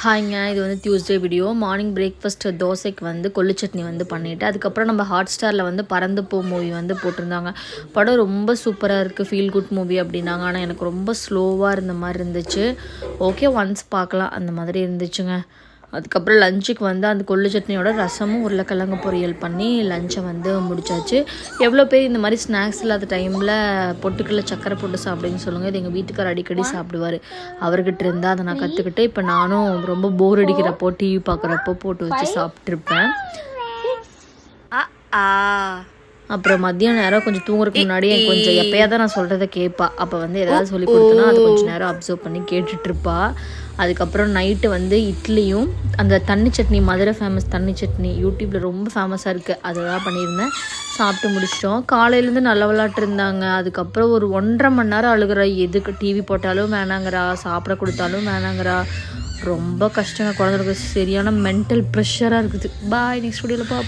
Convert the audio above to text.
ஹாய்ங்க, இது வந்து Tuesday video. Morning breakfast தோசைக்கு வந்து கொள்ளு சட்னி வந்து பண்ணிவிட்டு, அதுக்கப்புறம் நம்ம ஹாட்ஸ்டாரில் வந்து பறந்து போ மூவி வந்து போட்டிருந்தாங்க. படம் ரொம்ப சூப்பராக இருக்குது, ஃபீல் குட் மூவி அப்படின்னாங்க. ஆனால் எனக்கு ரொம்ப ஸ்லோவாக இருந்த மாதிரி இருந்துச்சு. ஓகே, ஒன்ஸ் பார்க்கலாம் அந்த மாதிரி இருந்துச்சுங்க. அதுக்கப்புறம் லஞ்சுக்கு வந்து அந்த கொள்ளு சட்னியோட ரசமும் உருளைக்கிழங்கு பொரியல் பண்ணி லஞ்சை வந்து முடிச்சாச்சு. எவ்வளோ பேர் இந்த மாதிரி ஸ்நாக்ஸ் இல்லாத டைமில் பொட்டுக்கல்ல சக்கரை போட்டு சாப்பிடுன்னு சொல்லுங்கள். இது எங்கள் வீட்டுக்கார் அடிக்கடி சாப்பிடுவார். அவர்கிட்ட இருந்தால் அதை நான் கற்றுக்கிட்டு இப்போ நானும் ரொம்ப போர் அடிக்கிறப்போ டிவி பார்க்குறப்போ போட்டு வச்சு சாப்பிட்ருப்பேன். அப்புறம் மதியம் நேரம் கொஞ்சம் தூங்குறதுக்கு முன்னாடி கொஞ்சம் எப்போயாவது நான் சொல்கிறத கேட்பா. அப்போ வந்து ஏதாவது சொல்லி கொடுத்தனா அது கொஞ்சம் நேரம் அப்சர்வ் பண்ணி கேட்டுட்ருப்பா. அதுக்கப்புறம் நைட்டு வந்து இட்லியும் அந்த தண்ணி சட்னி, மதுரை ஃபேமஸ் தண்ணி சட்னி யூடியூப்பில் ரொம்ப ஃபேமஸாக இருக்குது, அதை தான் பண்ணியிருந்தேன். சாப்பிட்டு முடிச்சிட்டோம். காலையிலேருந்து நல்ல விளாட்டு இருந்தாங்க. அதுக்கப்புறம் ஒரு 1.5 மணி நேரம் அழுகிறா. எதுக்கு டிவி போட்டாலும் வேணாங்கிறா, சாப்பிட கொடுத்தாலும் வேணாங்கிறா. ரொம்ப கஷ்டங்க. குழந்தைங்களுக்கு சரியான மென்டல் ப்ரெஷராக இருக்குது. பாய், நெக்ஸ்ட் வீடியோவில் பார்ப்போம்.